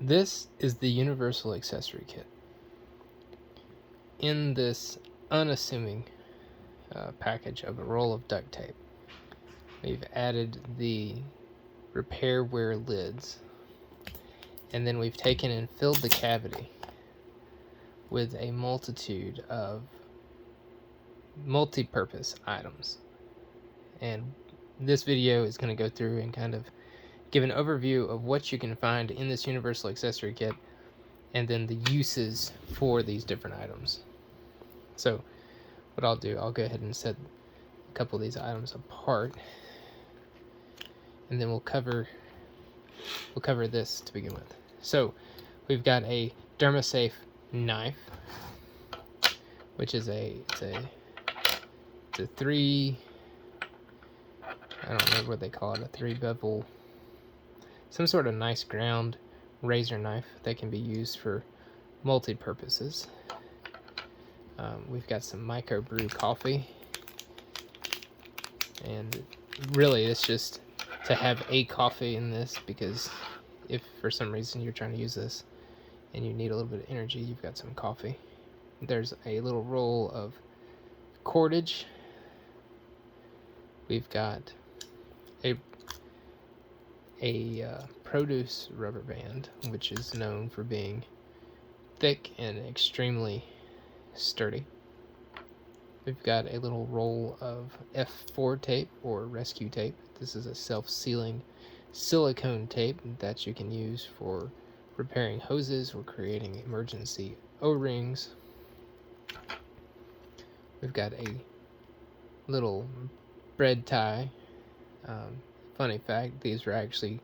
This is the universal accessory kit. In this unassuming package of a roll of duct tape, we've added the repair wear lids, and then we've taken and filled the cavity with a multitude of multi-purpose items. And this video is going to go through and kind of give an overview of what you can find in this universal accessory kit, and then the uses for these different items. So what I'll do, I'll go ahead and set a couple of these items apart, and then we'll cover this to begin with. So we've got a DermaSafe knife, which is it's a three, I don't know what they call it, a 3-bevel, some sort of nice ground razor knife that can be used for multi-purposes. We've got some microbrew coffee, and really it's just to have a coffee in this, because if for some reason you're trying to use this and you need a little bit of energy, you've got some coffee. There's a little roll of cordage. We've got a produce rubber band, which is known for being thick and extremely sturdy. We've got a little roll of F4 tape, or rescue tape. This is a self-sealing silicone tape that you can use for repairing hoses or creating emergency O-rings. We've got a little bread tie. Funny fact, these were actually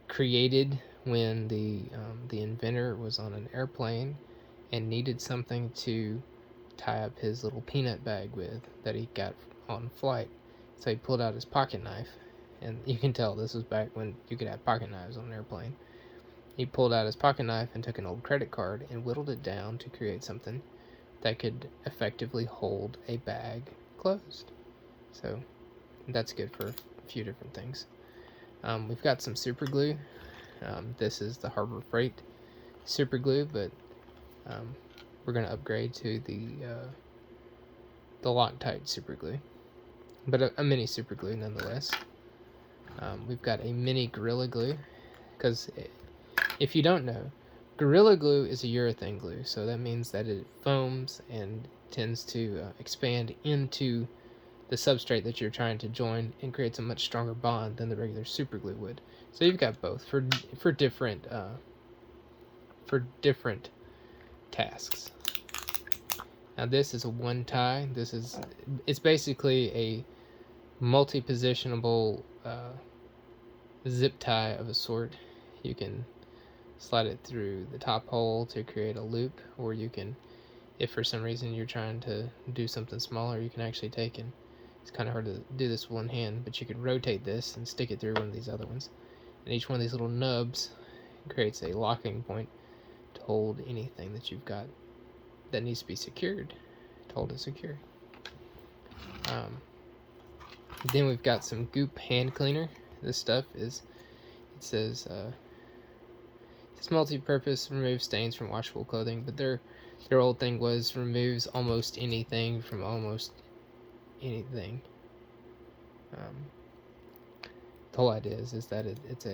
created when the inventor was on an airplane and needed something to tie up his little peanut bag with that he got on flight. So he pulled out his pocket knife, and you can tell this was back when you could have pocket knives on an airplane. He pulled out his pocket knife and took an old credit card and whittled it down to create something that could effectively hold a bag closed. So that's good for a few different things. We've got some super glue. This is the Harbor Freight super glue, but we're going to upgrade to the Loctite super glue, but a mini super glue nonetheless. We've got a mini Gorilla Glue, because if you don't know, Gorilla Glue is a urethane glue, so that means that it foams and tends to expand into the substrate that you're trying to join and creates a much stronger bond than the regular super glue would. So you've got both for different tasks. Now this is a one tie. It's basically a multi-positionable zip tie of a sort. You can slide it through the top hole to create a loop, or you can, if for some reason you're trying to do something smaller, you can actually take and, it's kind of hard to do this with one hand, but you could rotate this and stick it through one of these other ones. And each one of these little nubs creates a locking point to hold anything that you've got that needs to be secured, to hold it secure. Then we've got some Goop hand cleaner. This stuff is, it says it's multi-purpose, removes stains from washable clothing, but their old thing was removes almost anything from almost anything. The whole idea is that it's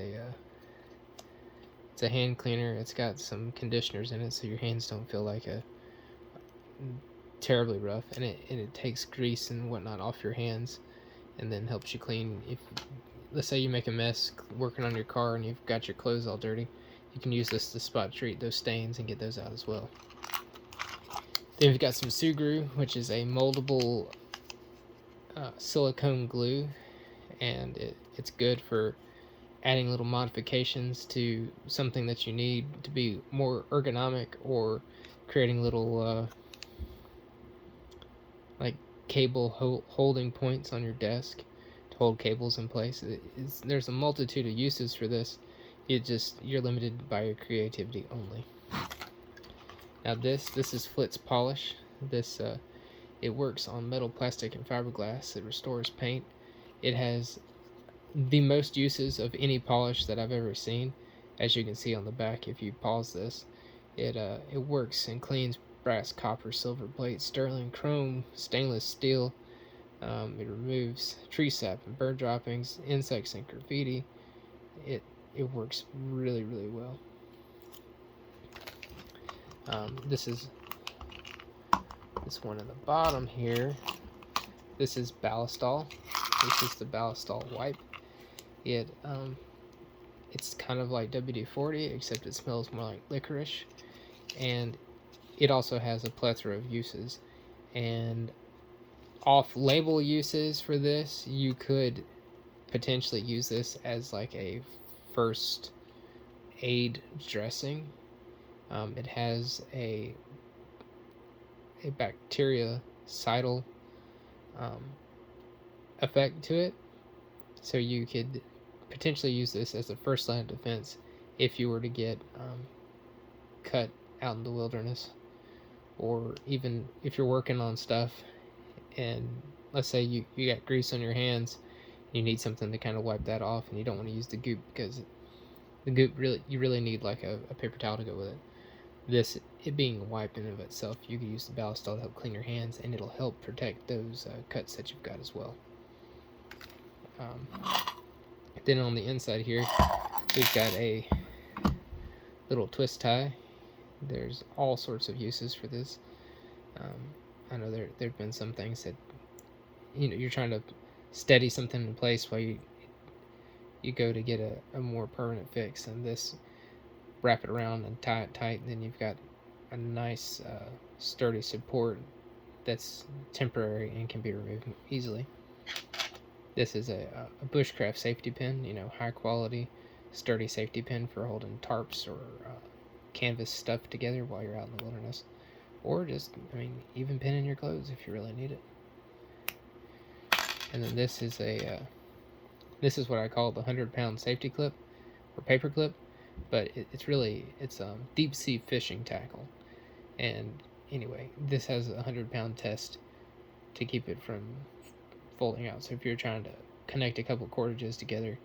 a hand cleaner. It's got some conditioners in it, so your hands don't feel like terribly rough, and it takes grease and whatnot off your hands, and then helps you clean. If let's say you make a mess working on your car and you've got your clothes all dirty, you can use this to spot treat those stains and get those out as well. Then we've got some Sugru, which is a moldable silicone glue, and it's good for adding little modifications to something that you need to be more ergonomic, or creating little like cable holding points on your desk to hold cables in place. There's a multitude of uses for this. You're limited by your creativity only. Now this is Flitz polish. This it works on metal, plastic, and fiberglass. It restores paint. It has the most uses of any polish that I've ever seen. as you can see on the back, if you pause this, it works and cleans brass, copper, silver, plate, sterling, chrome, stainless steel. It removes tree sap and bird droppings, insects, and graffiti. It works really, really well. This one at the bottom here. This is Ballistol. This is the Ballistol wipe. It's kind of like WD-40, except it smells more like licorice, and it also has a plethora of uses. And off-label uses for this, you could potentially use this as like a first aid dressing. It has a bactericidal effect to it, so you could potentially use this as a first line of defense if you were to get cut out in the wilderness, or even if you're working on stuff and let's say you got grease on your hands, you need something to kind of wipe that off, and you don't want to use the goop because the goop you really need like a paper towel to go with it. It being a wipe in of itself, you can use the Ballistol to help clean your hands, and it'll help protect those cuts that you've got as well. Then on the inside here, we've got a little twist tie. There's all sorts of uses for this. I know there've been some things that you're trying to steady something in place while you go to get a more permanent fix, and this, wrap it around and tie it tight, and then you've got a nice sturdy support that's temporary and can be removed easily. This is a bushcraft safety pin, high quality, sturdy safety pin for holding tarps or canvas stuff together while you're out in the wilderness. Or just, even pinning your clothes if you really need it. And then this is what I call the 100-pound safety clip or paper clip, but it's deep sea fishing tackle. And anyway, this has a 100-pound test to keep it from folding out. So if you're trying to connect a couple cordages together,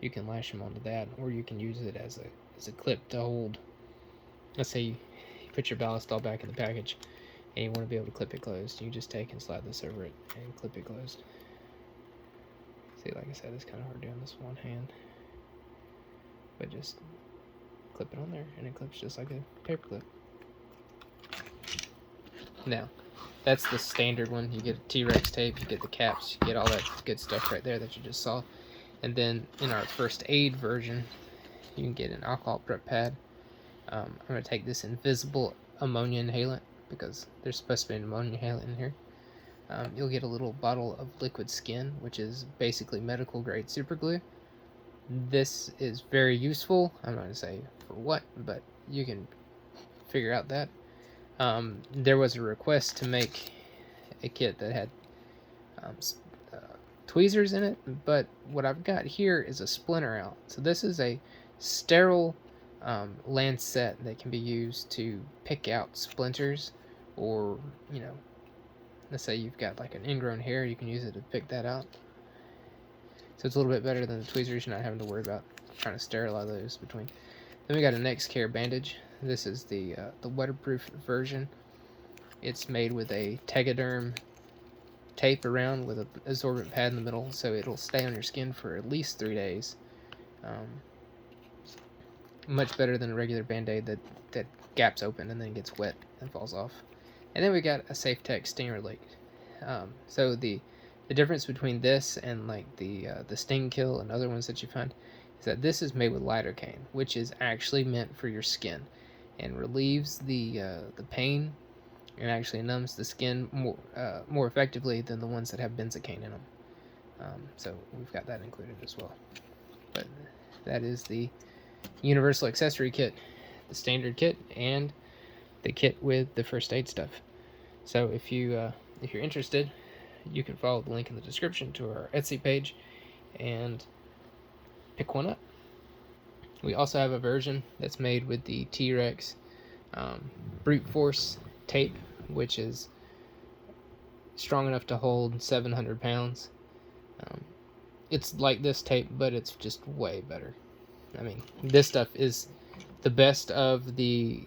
you can lash them onto that, or you can use it as a clip to hold. Let's say you put your Ballistol back in the package and you want to be able to clip it closed. You just take and slide this over it and clip it closed. See, like I said, it's kind of hard doing this one hand, but just clip it on there and it clips just like a paper clip. Now, that's the standard one. You get a T-Rex tape, you get the caps, you get all that good stuff right there that you just saw. And then in our first aid version, you can get an alcohol prep pad. I'm going to take this invisible ammonia inhalant because there's supposed to be an ammonia inhalant in here. You'll get a little bottle of liquid skin, which is basically medical grade super glue. This is very useful. I'm not going to say for what, but you can figure out that. There was a request to make a kit that had tweezers in it, but what I've got here is a splinter out. So this is a sterile lancet that can be used to pick out splinters, or let's say you've got like an ingrown hair, you can use it to pick that out. So it's a little bit better than the tweezers. You're not having to worry about trying to sterilize those between. Then we got a Next Care bandage. This is the waterproof version. It's made with a Tegaderm tape around with an absorbent pad in the middle, so it'll stay on your skin for at least 3 days. Much better than a regular Band-Aid that gaps open and then gets wet and falls off. And then we got a SafeTech Sting Relief. So the difference between this and like the Sting Kill and other ones that you find is that this is made with lidocaine, which is actually meant for your skin and relieves the pain and actually numbs the skin more effectively than the ones that have benzocaine in them. So we've got that included as well. But that is the Universal Accessory Kit, the standard kit, and the kit with the first aid stuff. So if you're interested, you can follow the link in the description to our Etsy page and pick one up. We also have a version that's made with the T-Rex brute force tape, which is strong enough to hold 700 pounds. It's like this tape, but it's just way better. I mean, this stuff is the best of the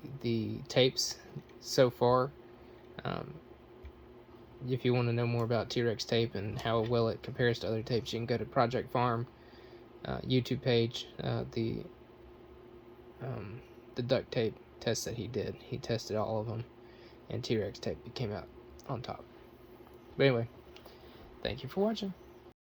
tapes so far. If you want to know more about T-Rex tape and how well it compares to other tapes, you can go to Project Farm YouTube page. The duct tape test that he did, he tested all of them, and T-Rex tape came out on top. But anyway, thank you for watching.